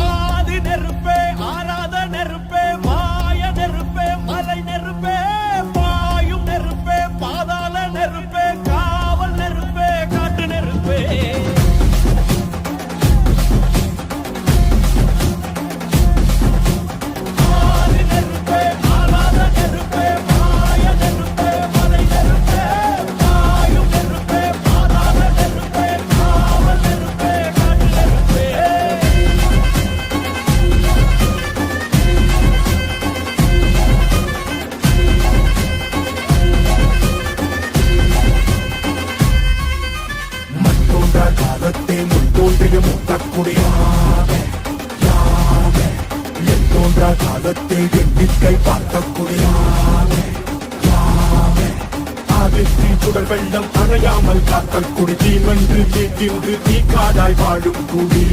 ஆதி நெருப்பே, ஆராத நெருப்பே, மாய நெருப்பே, மலை நெருப்பே, பாயும் நெருப்பே, பாதாள நெருப்பே, காவல் நெருப்பே, காட்டு நெருப்பே. ஆதி நெருப்பே, ஆராத நெருப்பே, மாய நெருப்பே, மலை நெருப்பே, பாயும் நெருப்பே, பாதாள நெருப்பே, காவல் நெருப்பே, காட்டு நெருப்பே. மற்றொன்ற காலத்தே முன் தோன்றிய முத்தக்குடியாக எத்தோன்ற காலத்தே எண்ணிக்கை பார்த்தக்குடியாக ஆதித்தின் சுடர் வெள்ளம் அணையாமல் காத்தல் குடி தீமென்று தீக்கின்று தீக்காதாய் வாழும் குடி